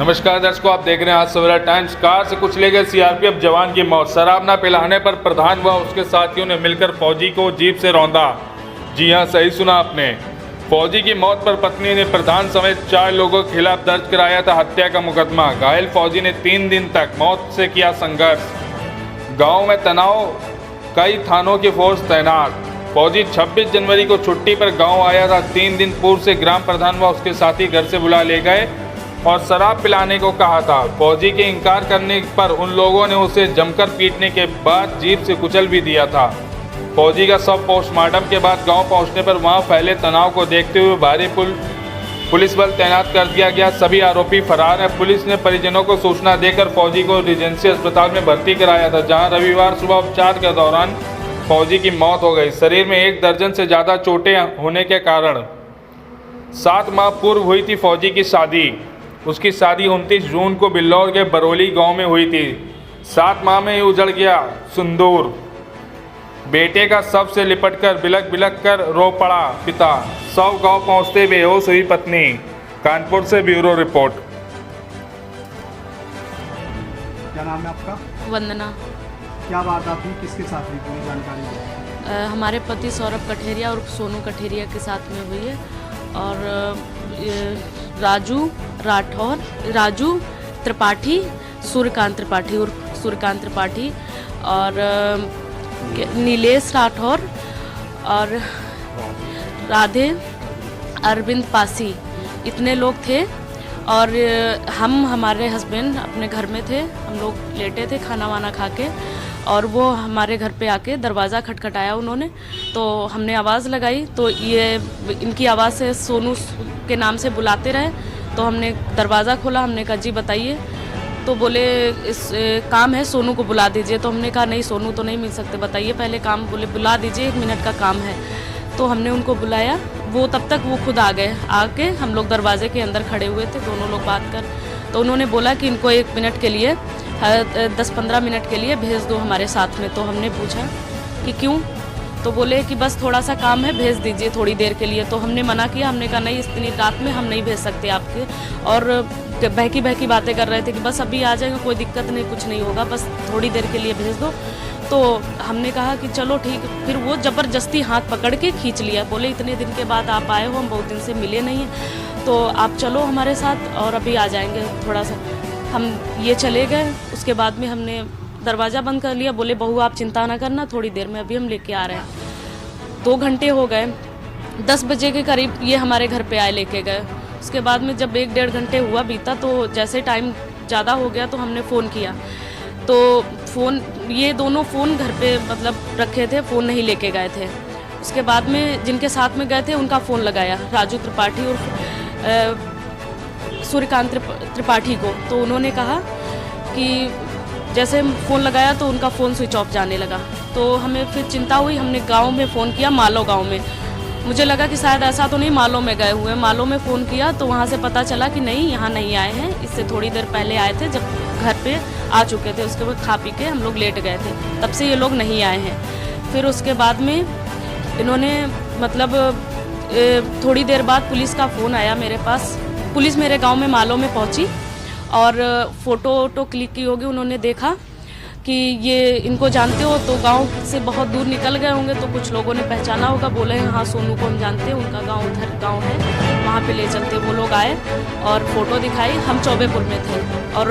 नमस्कार दर्शकों, आप देख रहे हैं आज सवेरा टाइम्स। कार से कुचले गए सीआरपीएफ जवान की मौत। शराब न पिलाने पर प्रधान व उसके साथियों ने मिलकर फौजी को जीप से रौंदा। जी हां, सही सुना आपने। फौजी की मौत पर पत्नी ने प्रधान समेत 4 लोगों के खिलाफ दर्ज कराया था हत्या का मुकदमा। घायल फौजी ने 3 दिन तक मौत से किया संघर्ष। गाँव में तनाव, कई थानों की फोर्स तैनात। फौजी 26 जनवरी को छुट्टी पर गाँव आया था। 3 दिन पूर्व से ग्राम प्रधान व उसके साथी घर से बुला ले गए और शराब पिलाने को कहा था। फौजी के इनकार करने पर उन लोगों ने उसे जमकर पीटने के बाद जीप से कुचल भी दिया था। फौजी का शव पोस्टमार्टम के बाद गांव पहुंचने पर वहां फैले तनाव को देखते हुए भारी पुलिस बल तैनात कर दिया गया। सभी आरोपी फरार हैं। पुलिस ने परिजनों को सूचना देकर फौजी को रिजेंसी अस्पताल में भर्ती कराया था, जहाँ रविवार सुबह उपचार के दौरान फौजी की मौत हो गई। शरीर में 1 दर्जन से ज़्यादा चोटें होने के कारण 7 माह पूर्व हुई थी फौजी की शादी। उसकी शादी 29 जून को बिल्लौर के बरौली गांव में हुई थी। 7 माह में ही उजड़ गया सिंदूर। बेटे का शव से लिपटकर बिलक बिलक कर रो पड़ा पिता। शव गांव पहुंचते बेहोश हुई पत्नी। कानपुर से ब्यूरो रिपोर्ट। क्या नाम है आपका? वंदना। क्या बात हुई, किसके साथ हुई, पूरी जानकारी दो। हमारे पति सौरभ कठेरिया और सोनू कठेरिया के साथ में हुई है। और राजू त्रिपाठी, सूर्यकांत त्रिपाठी और सूर्यकांत त्रिपाठी और नीलेश राठौर और राधे अरविंद पासी, इतने लोग थे। और हमारे हस्बैंड अपने घर में थे। हम लोग लेटे थे खाना वाना खा के, और वो हमारे घर पे आके दरवाज़ा खटखटाया उन्होंने। तो हमने आवाज़ लगाई तो ये इनकी आवाज़ से सोनू के नाम से बुलाते रहे। तो हमने दरवाज़ा खोला, हमने कहा जी बताइए। तो बोले इस काम है, सोनू को बुला दीजिए। तो हमने कहा नहीं, सोनू तो नहीं मिल सकते, बताइए पहले काम। बोले बुला दीजिए, 1 मिनट का काम है। तो हमने उनको बुलाया। वो तब तक वो खुद आ गए। आके हम लोग दरवाजे के अंदर खड़े हुए थे, दोनों लोग बात कर। तो उन्होंने बोला कि इनको 1 मिनट के लिए 10-15 मिनट के लिए भेज दो हमारे साथ में। तो हमने पूछा कि क्यों? तो बोले कि बस थोड़ा सा काम है, भेज दीजिए थोड़ी देर के लिए। तो हमने मना किया। हमने कहा नहीं, इतनी रात में हम नहीं भेज सकते आपके। और बहकी बातें कर रहे थे कि बस अभी आ जाएंगे, कोई दिक्कत नहीं, कुछ नहीं होगा, बस थोड़ी देर के लिए भेज दो। तो हमने कहा कि चलो ठीक। फिर वो ज़बरदस्ती हाथ पकड़ के खींच लिया। बोले इतने दिन के बाद आप आए हो, हम बहुत दिन से मिले नहीं हैं, तो आप चलो हमारे साथ और अभी आ जाएंगे थोड़ा सा। हम ये चले गए। उसके बाद में हमने दरवाज़ा बंद कर लिया। बोले बहू आप चिंता ना करना, थोड़ी देर में अभी हम लेके आ रहे हैं। 2 घंटे हो गए। 10 बजे के करीब ये हमारे घर पे आए, लेके गए। उसके बाद में जब 1-1.5 घंटे हुआ बीता, तो जैसे टाइम ज़्यादा हो गया तो हमने फ़ोन किया। तो ये दोनों फ़ोन घर पे मतलब रखे थे, फ़ोन नहीं लेके गए थे। उसके बाद में जिनके साथ में गए थे उनका फ़ोन लगाया, राजू त्रिपाठी और सूर्यकांत त्रिपाठी को। तो उन्होंने कहा कि जैसे फ़ोन लगाया तो उनका फ़ोन स्विच ऑफ जाने लगा। तो हमें फिर चिंता हुई। हमने गांव में फ़ोन किया, मालो गांव में। मुझे लगा कि शायद ऐसा तो नहीं मालो में गए हुए। मालो में फ़ोन किया तो वहाँ से पता चला कि नहीं, यहाँ नहीं आए हैं। इससे थोड़ी देर पहले आए थे, जब घर पे आ चुके थे। उसके बाद खा पी के हम लोग लेट गए थे, तब से ये लोग नहीं आए हैं। फिर उसके बाद में इन्होंने मतलब थोड़ी देर बाद पुलिस का फ़ोन आया मेरे पास। पुलिस मेरे गांव में मालो में पहुंची और फ़ोटो क्लिक की होगी। उन्होंने देखा कि ये इनको जानते हो, तो गांव से बहुत दूर निकल गए होंगे, तो कुछ लोगों ने पहचाना होगा। बोले हाँ सोनू को हम जानते हैं, उनका गांव उधर गांव है, वहाँ पे ले चलते। वो लोग आए और फ़ोटो दिखाई। हम चौबेपुर में थे और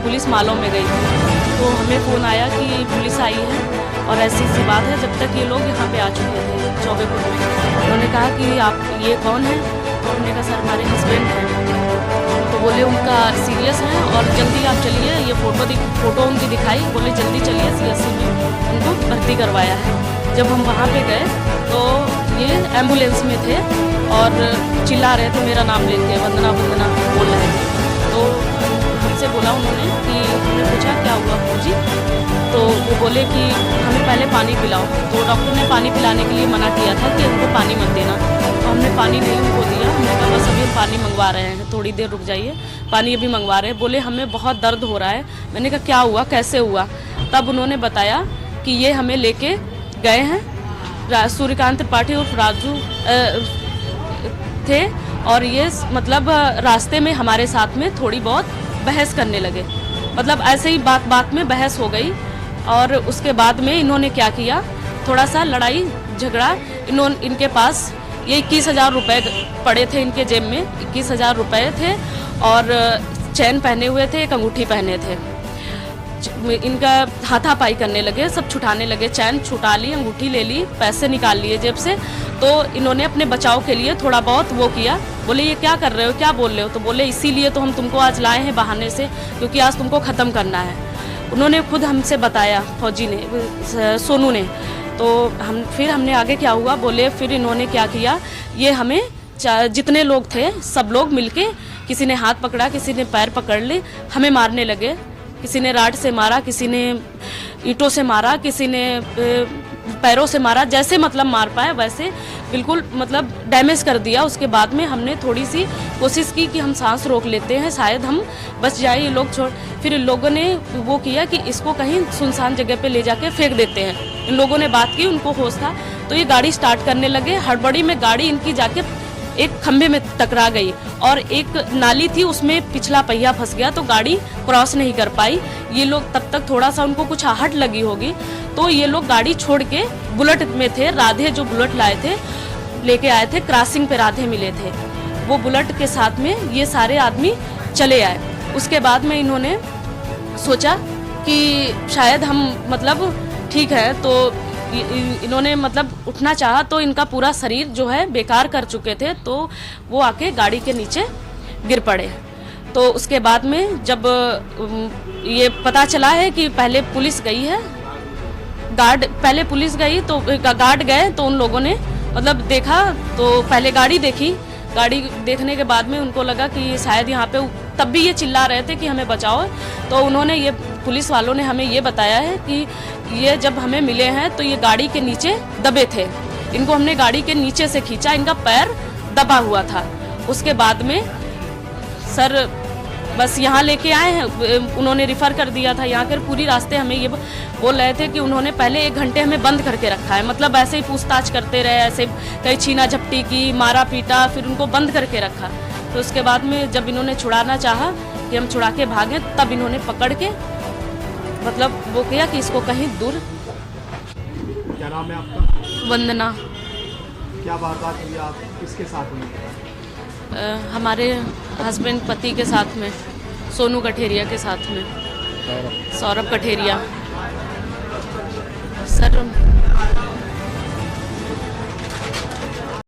पुलिस मालो में गई थी। तो हमें फ़ोन आया कि पुलिस आई है और ऐसी सी बात है। जब तक ये लोग यहाँ पे आ चुके थे चौबेपुर में। उन्होंने कहा कि आप ये कौन है? तो हमने कहा सर हमारे हस्बैंड हैं। तो बोले उनका सीरियस है और जल्दी आप चलिए। ये फ़ोटो उनकी दिखाई। बोले जल्दी चलिए, CSC में उनको भर्ती करवाया है। जब हम वहाँ पे गए तो ये एम्बुलेंस में थे और चिल्ला रहे थे मेरा नाम लेके, वंदना वंदना बोल रहे थे। तो हमसे बोला उन्होंने कि हमने पूछा क्या हुआ फौजी? तो वो बोले कि हमें पहले पानी पिलाओ। तो डॉक्टर ने पानी पिलाने के लिए मना किया था कि उनको पानी मत देना। तो हमने पानी नहीं उनको दिया। हमने कहा बस अभी हम पानी मंगवा रहे हैं, थोड़ी देर रुक जाइए, पानी अभी मंगवा रहे हैं। बोले हमें बहुत दर्द हो रहा है। मैंने कहा क्या हुआ, कैसे हुआ? तब उन्होंने बताया कि ये हमें लेके गए हैं, सूर्यकांत त्रिपाठी और राजू थे और ये मतलब रास्ते में हमारे साथ में थोड़ी बहुत बहस करने लगे, मतलब ऐसे ही बात बात में बहस हो गई। और उसके बाद में इन्होंने क्या किया, थोड़ा सा लड़ाई झगड़ा, इनके पास ये 21,000 रुपये पड़े थे इनके जेब में, 21,000 रुपये थे और चैन पहने हुए थे, एक अंगूठी पहने थे। इनका हाथापाई करने लगे, सब छुटाने लगे, चैन छुटा ली, अंगूठी ले ली, पैसे निकाल लिए जेब से। तो इन्होंने अपने बचाव के लिए थोड़ा बहुत वो किया, बोले ये क्या कर रहे हो, क्या बोल रहे हो, तो बोले इसीलिए तो हम तुमको आज लाए हैं बहाने से, क्योंकि आज तुमको ख़त्म करना है। उन्होंने खुद हमसे बताया, फौजी ने, सोनू ने। तो फिर हमने आगे क्या हुआ बोले, फिर इन्होंने क्या किया, ये हमें जितने लोग थे सब लोग मिलके, किसी ने हाथ पकड़ा, किसी ने पैर पकड़ ले, हमें मारने लगे। किसी ने राड से मारा, किसी ने ईंटों से मारा, किसी ने पैरों से मारा, जैसे मतलब मार पाए वैसे बिल्कुल मतलब डैमेज कर दिया। उसके बाद में हमने थोड़ी सी कोशिश की कि हम सांस रोक लेते हैं, शायद हम बच जाए, ये लोग छोड़। फिर इन लोगों ने वो किया कि इसको कहीं सुनसान जगह पे ले जाके फेंक देते हैं। इन लोगों ने बात की, उनको होश था, तो ये गाड़ी स्टार्ट करने लगे। हड़बड़ी में गाड़ी इनकी जाके एक खंभे में टकरा गई और एक नाली थी, उसमें पिछला पहिया फंस गया, तो गाड़ी क्रॉस नहीं कर पाई। ये लोग तब तक थोड़ा सा उनको कुछ आहट लगी होगी, तो ये लोग गाड़ी छोड़ के बुलेट में थे, राधे जो बुलेट लाए थे, लेके आए थे, क्रॉसिंग पे राधे मिले थे, वो बुलेट के साथ में ये सारे आदमी चले आए। उसके बाद में इन्होंने सोचा कि शायद हम मतलब ठीक है, तो इन्होंने मतलब उठना चाहा, तो इनका पूरा शरीर जो है बेकार कर चुके थे, तो वो आके गाड़ी के नीचे गिर पड़े। तो उसके बाद में जब ये पता चला है कि पहले पुलिस गई है, पहले पुलिस गई, तो गार्ड गए, तो उन लोगों ने मतलब देखा, तो पहले गाड़ी देखी, गाड़ी देखने के बाद में उनको लगा कि शायद यहाँ पे, तब भी ये चिल्ला रहे थे कि हमें बचाओ। तो उन्होंने, ये पुलिस वालों ने हमें ये बताया है कि ये जब हमें मिले हैं तो ये गाड़ी के नीचे दबे थे, इनको हमने गाड़ी के नीचे से खींचा, इनका पैर दबा हुआ था। उसके बाद में सर बस यहाँ लेके आए हैं, उन्होंने रिफ़र कर दिया था यहाँ कर। पूरी रास्ते हमें ये बोल रहे थे कि उन्होंने पहले 1 घंटे हमें बंद करके रखा है, मतलब ऐसे ही पूछताछ करते रहे, ऐसे कहीं छीना झपटी की, मारा पीटा, फिर उनको बंद करके रखा। तो उसके बाद में जब इन्होंने छुड़ाना चाहा कि हम छुड़ा के भागें, तब इन्होंने पकड़ के मतलब वो किया कि इसको कहीं दूर। क्या नाम है आपका? वंदना। क्या वारदात हुई, आप किसके साथ हुई? हमारे हस्बैंड पति के साथ में, सोनू कठेरिया के साथ में, सौरभ कठेरिया। सर